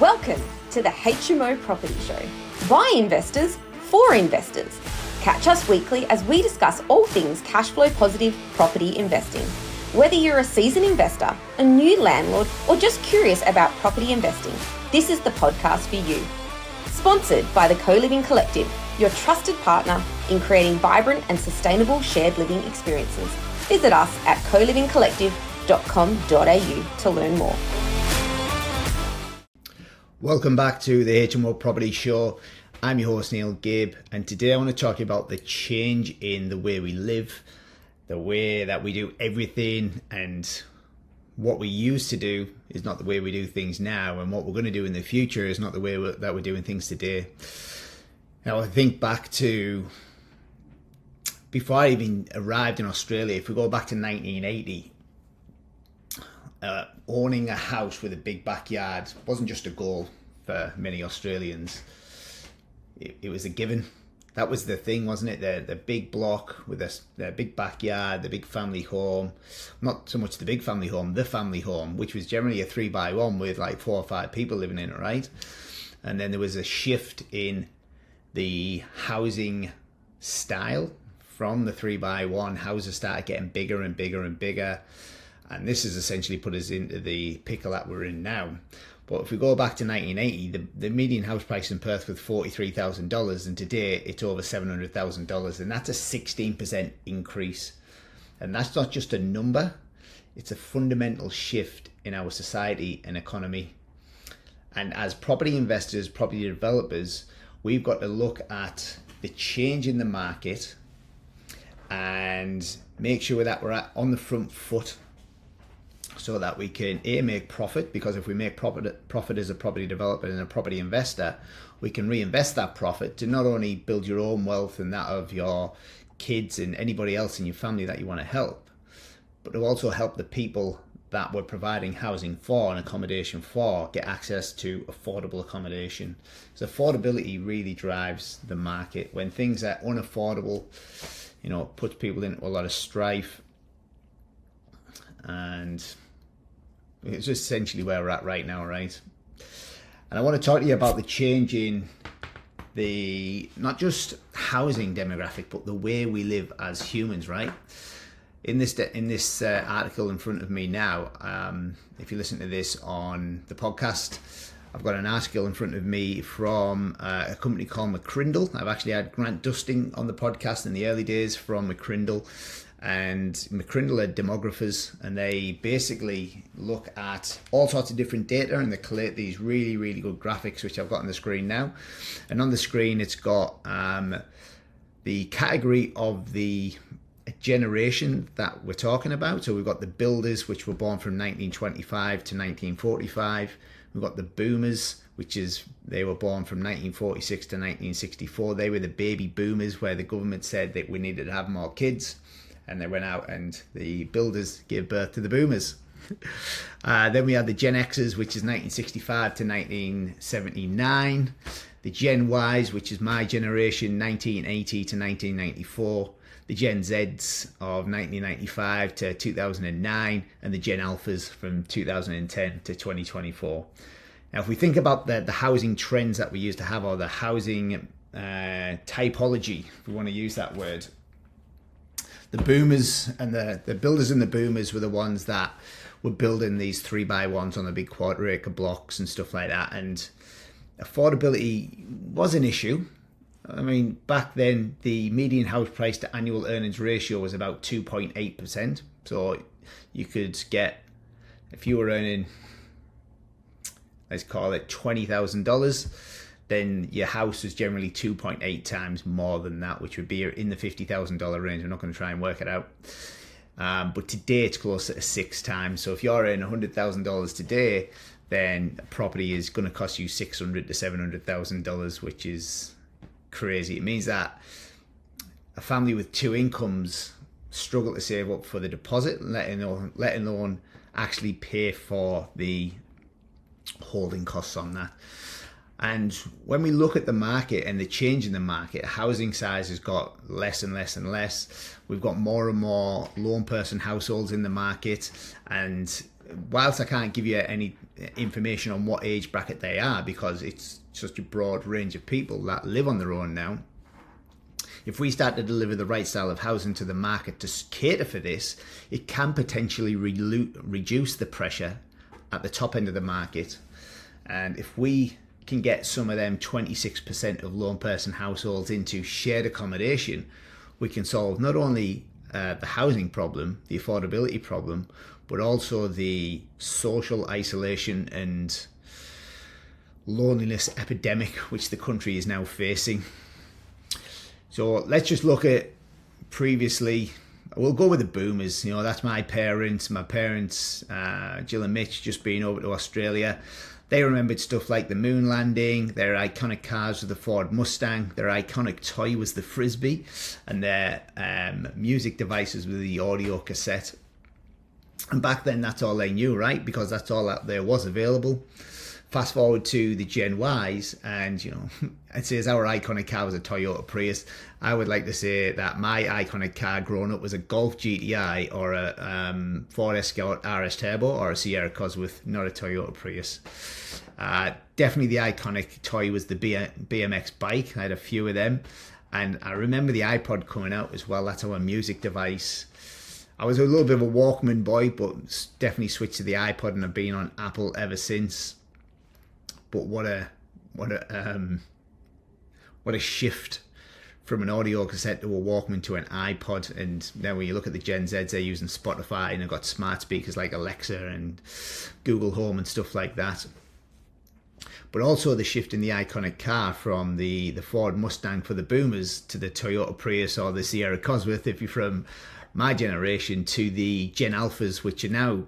Welcome to the HMO Property Show. By investors, for investors. Catch us weekly as we discuss all things cash flow positive property investing. Whether you're a seasoned investor, a new landlord, or just curious about property investing, this is the podcast for you. Sponsored by the Co-Living Collective, your trusted partner in creating vibrant and sustainable shared living experiences. Visit us at colivingcollective.com.au to learn more. Welcome back to the HMO Property Show. I'm your host Neil Gibb, and today I want to talk about the change in the way we live, the way that we do everything, and what we used to do is not the way we do things now, and what we're going to do in the future is not the way that we're doing things today. Now, I think back to before I even arrived in Australia. If we go back to 1980, owning a house with a big backyard wasn't just a goal for many Australians. It was a given. That was the thing, wasn't it? The big block with the big backyard, the big family home. Not so much the big family home, the family home, which was generally a 3x1 with like 4 or 5 people living in it, right? And then there was a shift in the housing style from the 3x1. Houses started getting bigger and bigger and bigger. And this has essentially put us into the pickle that we're in now. But if we go back to 1980, the median house price in Perth was $43,000, and today it's over $700,000, and that's a 16% increase. And that's not just a number, it's a fundamental shift in our society and economy. And as property investors, property developers, we've got to look at the change in the market and make sure that we're on the front foot, so that we can make profit, because if we make profit as a property developer and a property investor, we can reinvest that profit to not only build your own wealth and that of your kids and anybody else in your family that you want to help, but to also help the people that we're providing housing for and accommodation for get access to affordable accommodation. So affordability really drives the market. When things are unaffordable, it puts people into a lot of strife, and it's just essentially where we're at right now, right? And I want to talk to you about the change in the, not just housing demographic, but the way we live as humans, right? In this article in front of me now, if you listen to this on the podcast, I've got an article in front of me from a company called McCrindle. I've actually had Grant Dusting on the podcast in the early days from McCrindle. And McCrindle are demographers, and they basically look at all sorts of different data, and they collate these really, really good graphics, which I've got on the screen now. And on the screen, it's got the category of the generation that we're talking about. So we've got the builders, which were born from 1925 to 1945. We've got the boomers, they were born from 1946 to 1964. They were the baby boomers, where the government said that we needed to have more kids. And they went out and the builders gave birth to the boomers. Then we had the Gen Xers, which is 1965 to 1979. The Gen Ys, which is my generation, 1980 to 1994. The Gen Zs of 1995 to 2009. And the Gen Alphas from 2010 to 2024. Now, if we think about the housing trends that we used to have, or the housing typology, if we want to use that word, the boomers and the builders and the boomers were the ones that were building these 3x1s on the big quarter-acre blocks and stuff like that. And affordability was an issue. I mean, back then, the median house price to annual earnings ratio was about 2.8%. So you could get, if you were earning, let's call it $20,000, then your house is generally 2.8 times more than that, which would be in the $50,000 range. I'm not going to try and work it out. But today it's closer to 6 times. So if you're earning $100,000 today, then a property is going to cost you $600,000 to $700,000, which is crazy. It means that a family with 2 incomes struggle to save up for the deposit, let alone actually pay for the holding costs on that. And when we look at the market and the change in the market, housing size has got less and less and less. We've got more and more lone person households in the market, and whilst I can't give you any information on what age bracket they are, because it's such a broad range of people that live on their own now, if we start to deliver the right style of housing to the market to cater for this, it can potentially reduce the pressure at the top end of the market. And if we can get some of them 26% of lone person households into shared accommodation, we can solve not only the housing problem, the affordability problem, but also the social isolation and loneliness epidemic which the country is now facing. So let's just look at previously. We'll go with the boomers. You know, that's my parents, Jill and Mitch, just being over to Australia. They remembered stuff like the moon landing, their iconic cars with the Ford Mustang, their iconic toy was the Frisbee, and their music devices with the audio cassette. And back then, that's all they knew, right? Because that's all that there was available. Fast forward to the Gen Ys, and you know, I'd say our iconic car was a Toyota Prius. I would like to say that my iconic car growing up was a Golf GTI or a Ford Escort RS Turbo or a Sierra Cosworth, not a Toyota Prius. Definitely the iconic toy was the BMX bike. I had a few of them, and I remember the iPod coming out as well. That's our music device. I was a little bit of a Walkman boy, but definitely switched to the iPod, and I've been on Apple ever since. But what a shift from an audio cassette to a Walkman to an iPod. And now when you look at the Gen Zs, they're using Spotify and they've got smart speakers like Alexa and Google Home and stuff like that. But also the shift in the iconic car from the Ford Mustang for the boomers to the Toyota Prius or the Sierra Cosworth, if you're from my generation, to the Gen Alphas, which are now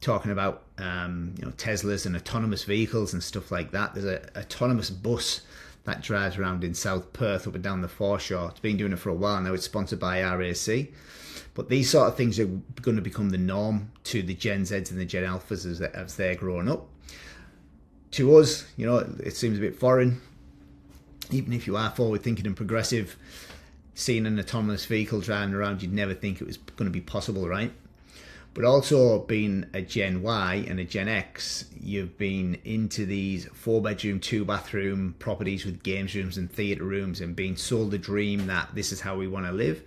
talking about Teslas and autonomous vehicles and stuff like that. There's an autonomous bus that drives around in South Perth up and down the foreshore. It's been doing it for a while now. It's sponsored by RAC. But these sort of things are going to become the norm to the Gen Zs and the Gen Alphas as they're growing up. To us, you know, it seems a bit foreign. Even if you are forward thinking and progressive, seeing an autonomous vehicle driving around, you'd never think it was going to be possible, right? But also being a Gen Y and a Gen X, you've been into these 4-bedroom, 2-bathroom properties with games rooms and theatre rooms and being sold the dream that this is how we want to live.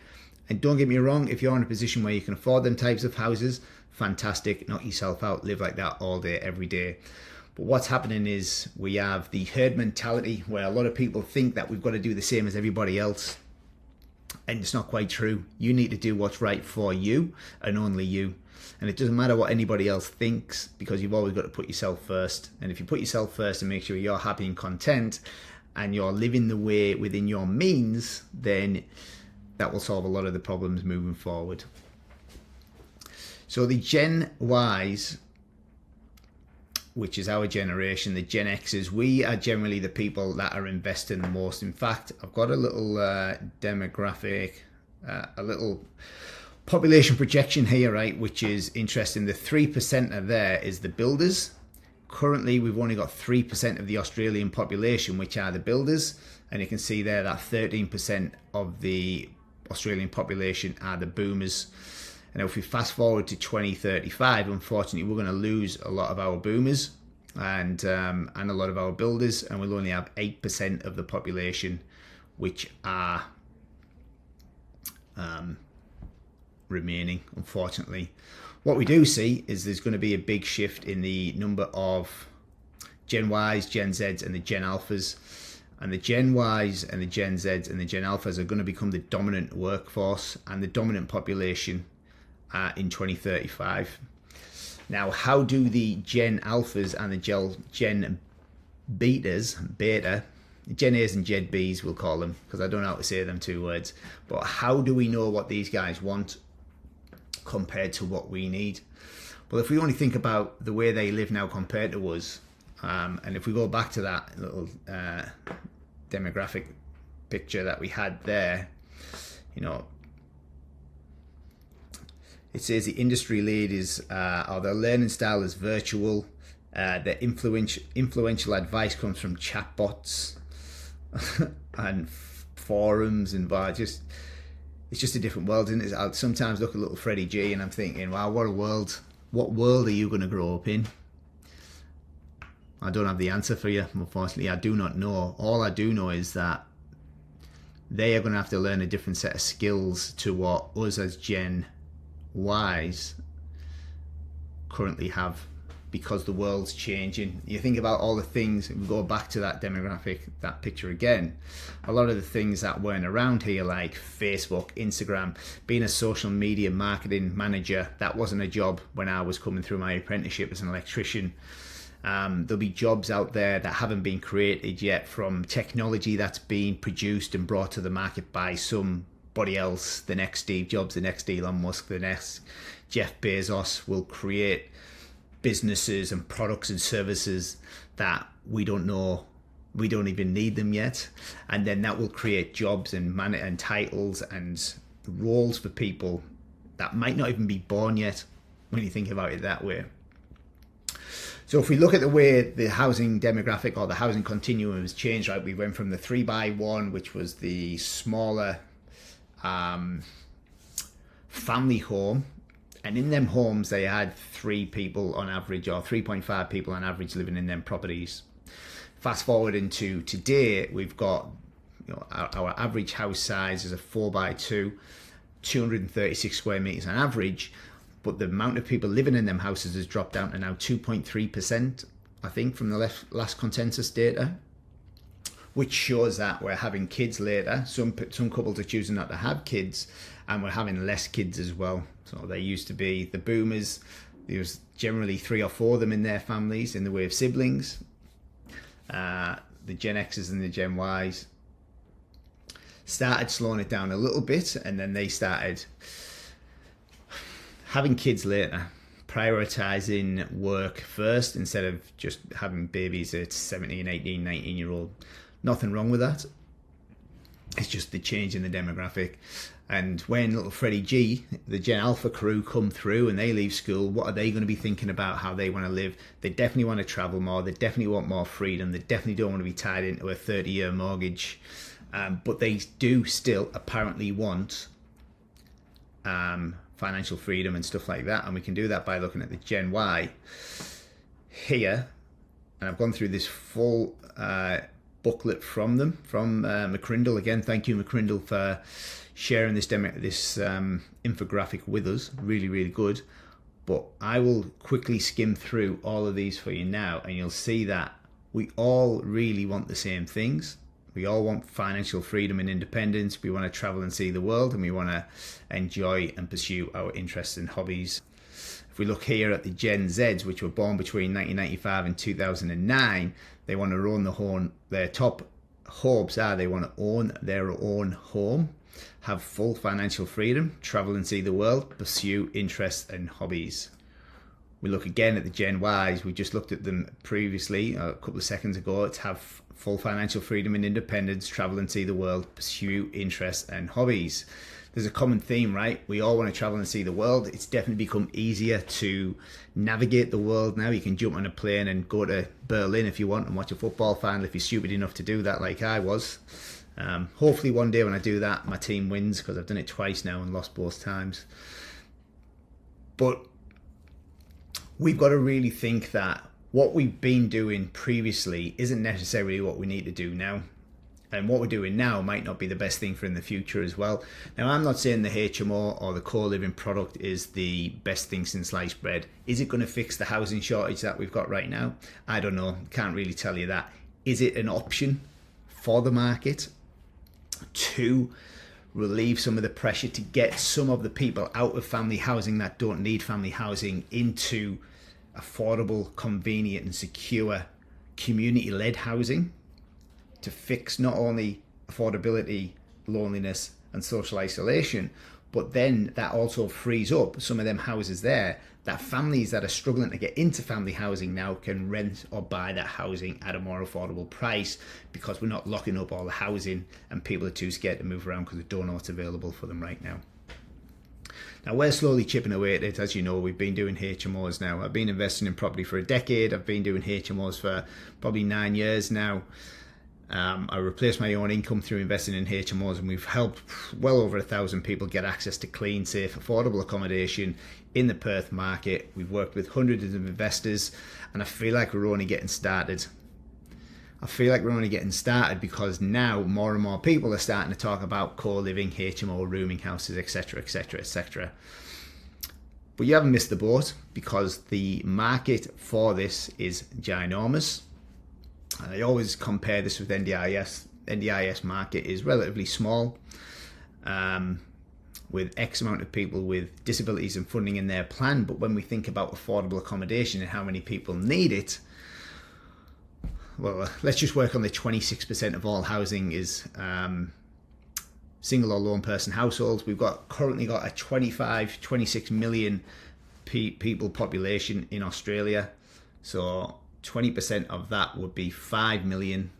And don't get me wrong, if you're in a position where you can afford them types of houses, fantastic, knock yourself out, live like that all day, every day. But what's happening is we have the herd mentality where a lot of people think that we've got to do the same as everybody else. And it's not quite true. You need to do what's right for you and only you. And it doesn't matter what anybody else thinks, because you've always got to put yourself first. And if you put yourself first and make sure you're happy and content and you're living the way within your means, then that will solve a lot of the problems moving forward. So the Gen Ys, which is our generation, the Gen Xs, we are generally the people that are investing the most. In fact, I've got a little demographic, a little population projection here, right, which is interesting. The 3% there is the builders. Currently, we've only got 3% of the Australian population, which are the builders. And you can see there that 13% of the Australian population are the boomers. And if we fast forward to 2035, unfortunately, we're going to lose a lot of our boomers and a lot of our builders, and we'll only have 8% of the population which are remaining, unfortunately. What we do see is there's going to be a big shift in the number of Gen Ys, Gen Zs, and the Gen Alphas. And the Gen Ys and the Gen Zs and the Gen Alphas are going to become the dominant workforce and the dominant population in 2035. Now, how do the Gen Alphas and the Gen Beta, Gen A's and Gen B's we'll call them, because I don't know how to say them two words, but how do we know what these guys want compared to what we need? Well, if we only think about the way they live now compared to us, and if we go back to that little demographic picture that we had there, you know, it says the industry leaders, or their learning style is virtual. Their influential advice comes from chatbots and forums, and it's just a different world, isn't it? I sometimes look at little Freddie G and I'm thinking, wow, what a world. What world are you going to grow up in? I don't have the answer for you, unfortunately. I do not know. All I do know is that they are going to have to learn a different set of skills to what us as Gen Ys currently have, because the world's changing. You think about all the things, we go back to that demographic, that picture again, a lot of the things that weren't around here, like Facebook, Instagram, being a social media marketing manager, that wasn't a job when I was coming through my apprenticeship as an electrician. There'll be jobs out there that haven't been created yet from technology that's being produced and brought to the market by somebody else. The next Steve Jobs, the next Elon Musk, the next Jeff Bezos will create businesses and products and services that we don't know, we don't even need them yet, and then that will create jobs and titles and roles for people that might not even be born yet, when you think about it that way. So if we look at the way the housing demographic or the housing continuum has changed, right, we went from the 3x1, which was the smaller family home, and in them homes they had 3 people on average, or 3.5 people on average living in them properties. Fast forward into today, we've got, you know, our average house size is a 4x2, 236 square meters on average, but the amount of people living in them houses has dropped down to now 2.3%, I think, from the last consensus data, which shows that we're having kids later. Some couples are choosing not to have kids, and we're having less kids as well. So there used to be the boomers, there was generally 3 or 4 of them in their families in the way of siblings. The Gen X's and the Gen Ys started slowing it down a little bit, and then they started having kids later, prioritizing work first instead of just having babies at 17, 18, 19-year-old. Nothing wrong with that. It's just the change in the demographic. And when little Freddie G, the Gen Alpha crew, come through and they leave school, what are they going to be thinking about how they want to live? They definitely want to travel more. They definitely want more freedom. They definitely don't want to be tied into a 30-year mortgage. But they do still apparently want financial freedom and stuff like that. And we can do that by looking at the Gen Y here. And I've gone through this full booklet from them, from McCrindle. Again, thank you, McCrindle, for sharing this infographic with us. Really, really good. But I will quickly skim through all of these for you now, and you'll see that we all really want the same things. We all want financial freedom and independence. We want to travel and see the world, and we want to enjoy and pursue our interests and hobbies. If we look here at the Gen Zs, which were born between 1995 and 2009, they want to own their top hopes are they want to own their own home, have full financial freedom, travel and see the world, pursue interests and hobbies. We look again at the Gen Ys. We just looked at them previously, a couple of seconds ago. To have full financial freedom and independence, travel and see the world, pursue interests and hobbies. There's a common theme, right? We all want to travel and see the world. It's definitely become easier to navigate the world now. You can jump on a plane and go to Berlin if you want and watch a football final, if you're stupid enough to do that like I was. Hopefully one day when I do that, my team wins, because I've done it twice now and lost both times. But we've got to really think that what we've been doing previously isn't necessarily what we need to do now. And what we're doing now might not be the best thing for in the future as well. Now, I'm not saying the HMO or the co-living product is the best thing since sliced bread. Is it going to fix the housing shortage that we've got right now? I don't know. Can't really tell you that. Is it an option for the market to relieve some of the pressure, to get some of the people out of family housing that don't need family housing into affordable, convenient and secure community-led housing, to fix not only affordability, loneliness and social isolation, but then that also frees up some of them houses there that families that are struggling to get into family housing now can rent or buy that housing at a more affordable price, because we're not locking up all the housing and people are too scared to move around because they don't know what's available for them right now. Now, we're slowly chipping away at it. As you know, we've been doing HMOs now. I've been investing in property for a decade. I've been doing HMOs for probably 9 years now. I replaced my own income through investing in HMOs, and we've helped well over 1,000 people get access to clean, safe, affordable accommodation in the Perth market. We've worked with hundreds of investors, and I feel like we're only getting started. Because now more and more people are starting to talk about co-living, HMO, rooming houses, etc., etc., etc. But you haven't missed the boat, because the market for this is ginormous. And I always compare this with NDIS. NDIS market is relatively small, with X amount of people with disabilities and funding in their plan. But when we think about affordable accommodation and how many people need it, well, let's just work on the 26% of all housing is single or lone person households. We've currently got a 26 million people population in Australia. So 20% of that would be 5 million.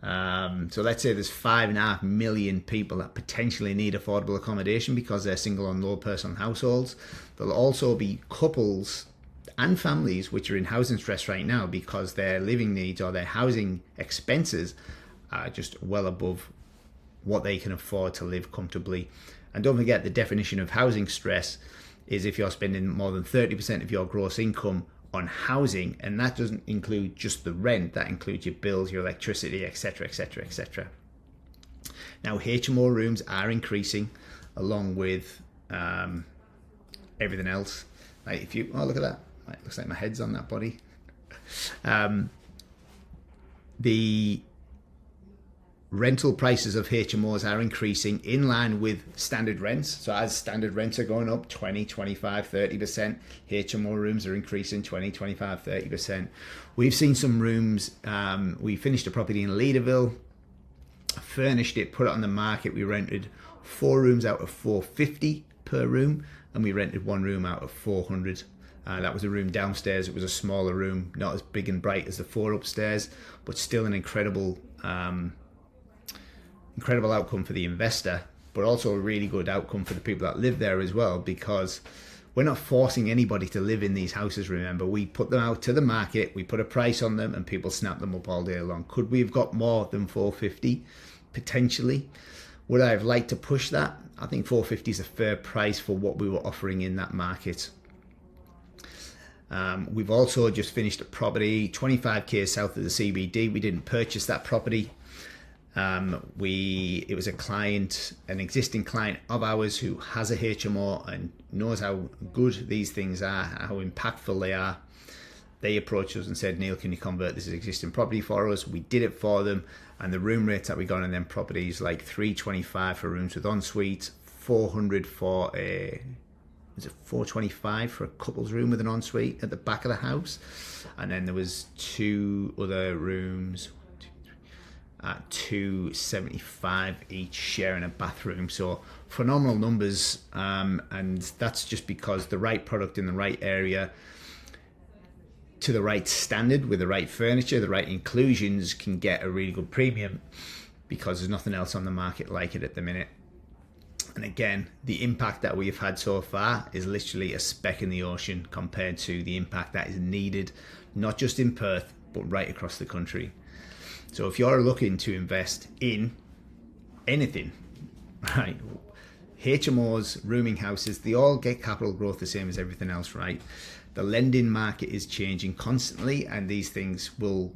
So let's say there's 5.5 million people that potentially need affordable accommodation because they're single and low person households. There'll also be couples and families which are in housing stress right now because their living needs or their housing expenses are just well above what they can afford to live comfortably. And don't forget, the definition of housing stress is if you're spending more than 30% of your gross income on housing, and that doesn't include just the rent, that includes your bills, your electricity, etc., etc., etc. Now, HMO rooms are increasing along with everything else. Like look at that. Looks like my head's on that body. The rental prices of HMOs are increasing in line with standard rents. So as standard rents are going up 20, 25, 30%, HMO rooms are increasing 20, 25, 30%. We've seen some rooms, we finished a property in Leederville, furnished it, put it on the market. We rented 4 rooms out of 450 per room, and we rented 1 room out of 400. That was a room downstairs. It was a smaller room, not as big and bright as the 4 upstairs, but still an incredible outcome for the investor, but also a really good outcome for the people that live there as well, because we're not forcing anybody to live in these houses. Remember, we put them out to the market, we put a price on them, and people snap them up all day long. Could we have got more than 450? Potentially. Would I have liked to push that? I think 450 is a fair price for what we were offering in that market. We've also just finished a property 25k south of the CBD. We didn't purchase that property. It was an existing client of ours who has a HMO and knows how good these things are, how impactful they are. They approached us and said, Neil, can you convert this existing property for us? We did it for them, and the room rates that we got on them properties, like $325 for rooms with ensuite, $400 for $425 for a couple's room with an ensuite at the back of the house, and then there was 2 other rooms at $275 each, sharing a bathroom. So phenomenal numbers, and that's just because the right product in the right area to the right standard with the right furniture, the right inclusions, can get a really good premium, because there's nothing else on the market like it at the minute. And again, the impact that we've had so far is literally a speck in the ocean compared to the impact that is needed, not just in Perth, but right across the country. So if you're looking to invest in anything, right, HMOs, rooming houses, they all get capital growth the same as everything else, right? The lending market is changing constantly, and these things will...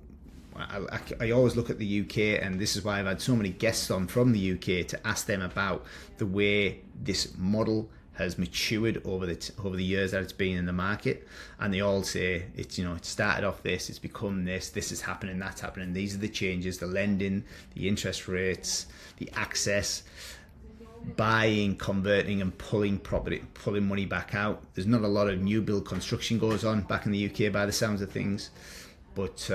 I always look at the UK, and this is why I've had so many guests on from the UK to ask them about the way this model has matured over the years that it's been in the market, and they all say it's, it started off this, it's become this is happening, that's happening, these are the changes, the lending, the interest rates, the access, buying, converting, and pulling money back out. There's not a lot of new build construction goes on back in the UK by the sounds of things, but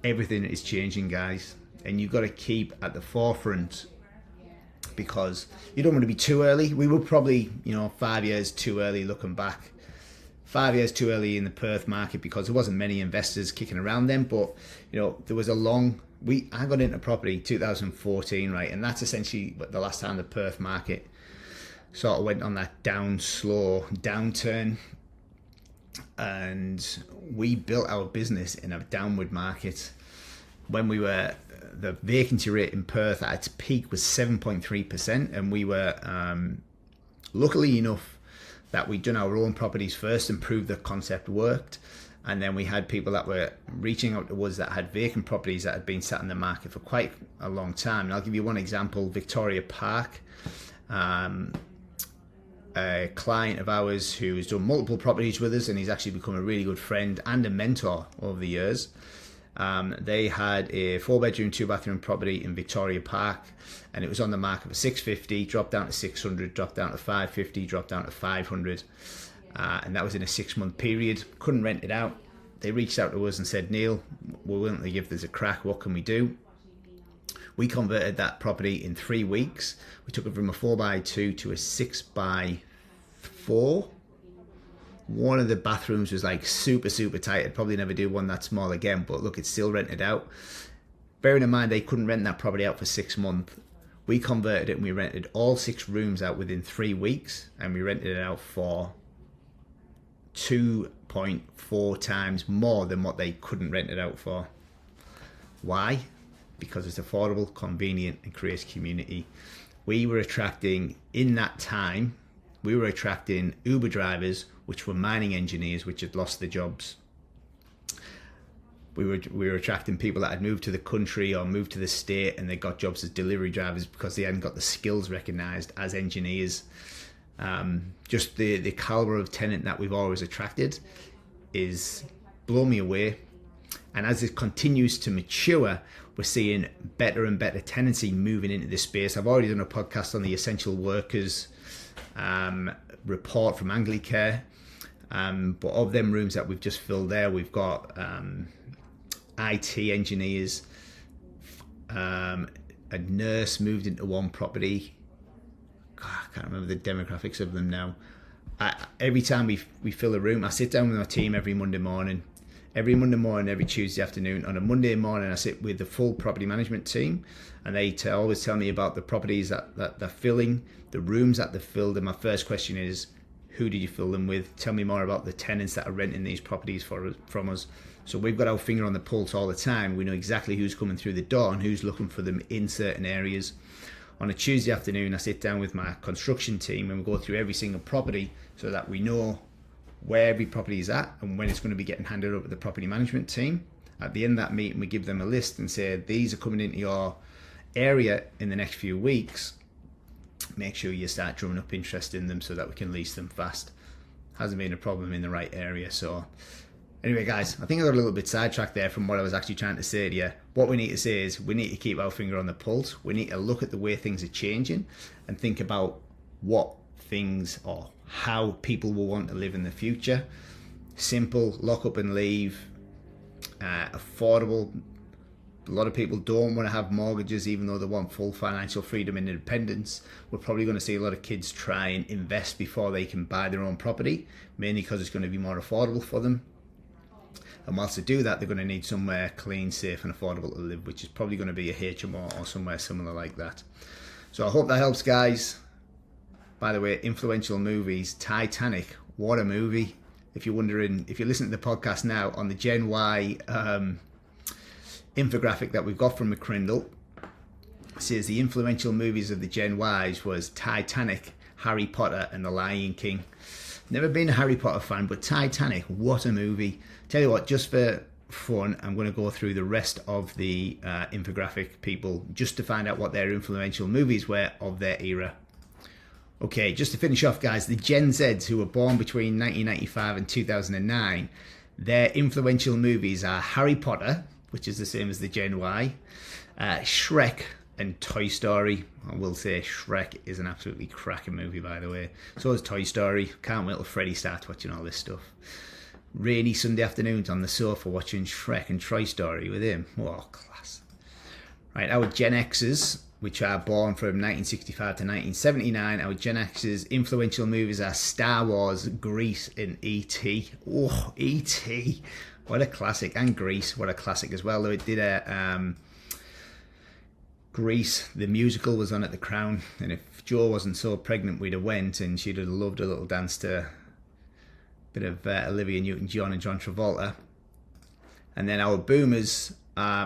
everything is changing, guys, and you've got to keep at the forefront, because you don't want to be too early. We were probably 5 years too early looking back, 5 years too early in the Perth market, because there wasn't many investors kicking around then. But there was I got into property 2014, right, and that's essentially the last time the Perth market sort of went on that slow downturn. And we built our business in a downward market. when we were, the vacancy rate in Perth at its peak was 7.3%, and we were luckily enough that we'd done our own properties first and proved the concept worked. And then we had people that were reaching out to us that had vacant properties that had been sat in the market for quite a long time. And I'll give you one example. Victoria Park, a client of ours who has done multiple properties with us, and he's actually become a really good friend and a mentor over the years. They had a 4-bedroom, 2-bathroom property in Victoria Park, and it was on the market for 650, dropped down to 600, dropped down to 550, dropped down to 500. And that was in a 6-month period. Couldn't rent it out. They reached out to us and said, Neil, we're willing to give this a crack. What can we do? We converted that property in 3 weeks. We took it from a 4x2 to a 6x4. One of the bathrooms was like super tight. I'd probably never do one that small again, but look, it's still rented out. Bearing in mind they couldn't rent that property out for 6 months. We converted it and we rented all 6 rooms out within 3 weeks, and we rented it out for 2.4 times more than what they couldn't rent it out for. Why? Because it's affordable, convenient, and creates community. We were attracting, in that time, Uber drivers, which were mining engineers, which had lost their jobs. We were attracting people that had moved to the country or moved to the state, and they got jobs as delivery drivers because they hadn't got the skills recognised as engineers. Just the calibre of tenant that we've always attracted is blown me away. And as it continues to mature, we're seeing better and better tenancy moving into this space. I've already done a podcast on the essential workers report from Anglicare. But of them rooms that we've just filled there, we've got IT engineers, a nurse moved into one property. God, I can't remember the demographics of them now. Every time we fill a room, I sit down with my team every Monday morning, every Tuesday afternoon. On a Monday morning, I sit with the full property management team, and they always tell me about the properties that they're filling, the rooms that they've filled. And my first question is, who did you fill them with? Tell me more about the tenants that are renting these properties from us. So we've got our finger on the pulse all the time. We know exactly who's coming through the door and who's looking for them in certain areas. On a Tuesday afternoon, I sit down with my construction team and we go through every single property so that we know where every property is at and when it's going to be getting handed over to the property management team. At the end of that meeting, we give them a list and say, these are coming into your area in the next few weeks. Make sure you start drumming up interest in them so that we can lease them fast. Hasn't been a problem in the right area. So anyway, guys, I think I got a little bit sidetracked there from what I was actually trying to say to you. What we need to say is we need to keep our finger on the pulse. We need to look at the way things are changing and think about what things or how people will want to live in the future. Simple, lock up and leave, affordable. A lot of people don't want to have mortgages even though they want full financial freedom and independence. We're probably going to see a lot of kids try and invest before they can buy their own property, mainly because it's going to be more affordable for them. And whilst they do that, they're going to need somewhere clean, safe and affordable to live, which is probably going to be a HMO or somewhere similar like that. So I hope that helps, guys. By the way, influential movies, Titanic, what a movie. If you're wondering, if you're listening to the podcast now, on the Gen Y infographic that we've got from McCrindle, it says the influential movies of the Gen Ys was Titanic, Harry Potter and The Lion King. Never been a Harry Potter fan, but Titanic, what a movie. Tell you what, just for fun, I'm going to go through the rest of the infographic people just to find out what their influential movies were of their era. Okay, just to finish off, guys, the Gen Zs who were born between 1995 and 2009, their influential movies are Harry Potter, which is the same as the Gen Y, Shrek and Toy Story. I will say Shrek is an absolutely cracking movie, by the way. So is Toy Story. Can't wait till Freddy starts watching all this stuff. Rainy Sunday afternoons on the sofa watching Shrek and Toy Story with him. Oh, class. Right, our Gen X's, which are born from 1965 to 1979, our Gen X's influential movies are Star Wars, Grease and E.T. Oh, E.T. What a classic. And Grease, what a classic as well. Though it did a... Grease, the musical, was on at the Crown, and if Jo wasn't so pregnant, we'd have went, and she'd have loved a little dance to a bit of Olivia Newton-John and John Travolta. And then our boomers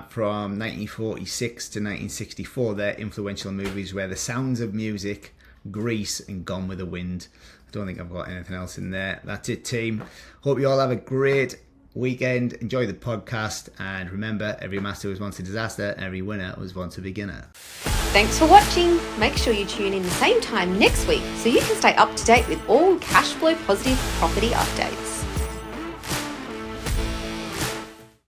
from 1946 to 1964. They're influential movies where The Sounds of Music, Grease and Gone with the Wind. I don't think I've got anything else in there. That's it, team. Hope you all have a great weekend. Enjoy the podcast. And remember, every master was once a disaster. Every winner was once a beginner. Thanks for watching. Make sure you tune in the same time next week so you can stay up to date with all cash flow positive property updates.